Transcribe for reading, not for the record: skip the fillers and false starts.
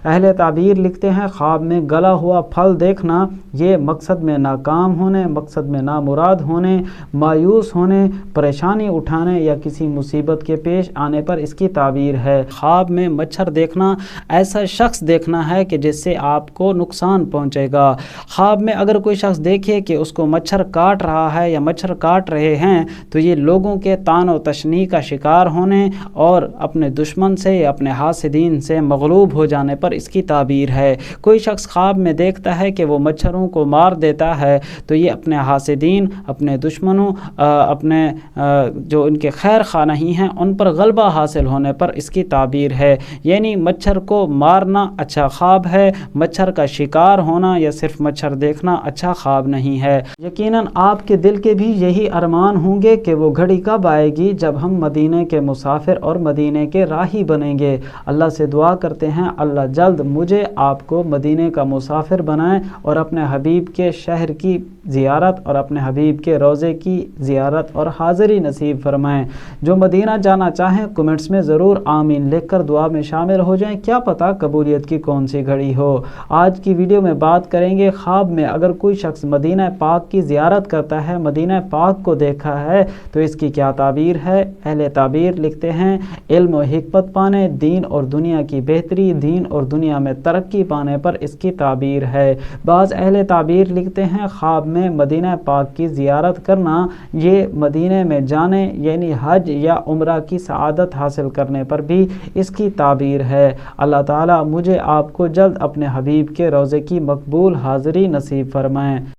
اہل تعبیر لکھتے ہیں خواب میں گلا ہوا پھل دیکھنا یہ مقصد میں ناکام ہونے، مقصد میں نامراد ہونے، مایوس ہونے، پریشانی اٹھانے یا کسی مصیبت کے پیش آنے پر اس کی تعبیر ہے۔ خواب میں مچھر دیکھنا ایسا شخص دیکھنا ہے کہ جس سے آپ کو نقصان پہنچے گا۔ خواب میں اگر کوئی شخص دیکھے کہ اس کو مچھر کاٹ رہا ہے یا مچھر کاٹ رہے ہیں تو یہ لوگوں کے طعن و تشنیع کا شکار ہونے اور اپنے دشمن سے یا اپنے حاسدین سے مغلوب ہو جانے پر اس کی تعبیر ہے۔ کوئی شخص خواب میں دیکھتا ہے کہ وہ مچھروں کو مار دیتا ہے تو یہ اپنے حاسدین، اپنے دشمنوں، اپنے جو ان کے خیر خواہ نہیں ہیں ان پر غلبہ حاصل ہونے پر اس کی تعبیر ہے۔ یعنی مچھر کو مارنا اچھا خواب ہے، مچھر کا شکار ہونا یا صرف مچھر دیکھنا اچھا خواب نہیں ہے۔ یقیناً آپ کے دل کے بھی یہی ارمان ہوں گے کہ وہ گھڑی کب آئے گی جب ہم مدینے کے مسافر اور مدینے کے راہی بنیں گے۔ اللہ سے دعا کرتے ہیں اللہ جلد مجھے آپ کو مدینے کا مسافر بنائیں اور اپنے حبیب کے شہر کی زیارت اور اپنے حبیب کے روضے کی زیارت اور حاضری نصیب فرمائیں۔ جو مدینہ جانا چاہیں کمنٹس میں ضرور آمین لکھ کر دعا میں شامل ہو جائیں، کیا پتہ قبولیت کی کون سی گھڑی ہو۔ آج کی ویڈیو میں بات کریں گے خواب میں اگر کوئی شخص مدینہ پاک کی زیارت کرتا ہے، مدینہ پاک کو دیکھا ہے تو اس کی کیا تعبیر ہے۔ اہل تعبیر لکھتے ہیں علم و حکمت پانے، دین اور دنیا کی بہتری، دین اور دنیا میں ترقی پانے پر اس کی تعبیر ہے۔ بعض اہل تعبیر لکھتے ہیں خواب میں مدینہ پاک کی زیارت کرنا یہ مدینے میں جانے یعنی حج یا عمرہ کی سعادت حاصل کرنے پر بھی اس کی تعبیر ہے۔ اللہ تعالیٰ مجھے آپ کو جلد اپنے حبیب کے روضے کی مقبول حاضری نصیب فرمائیں۔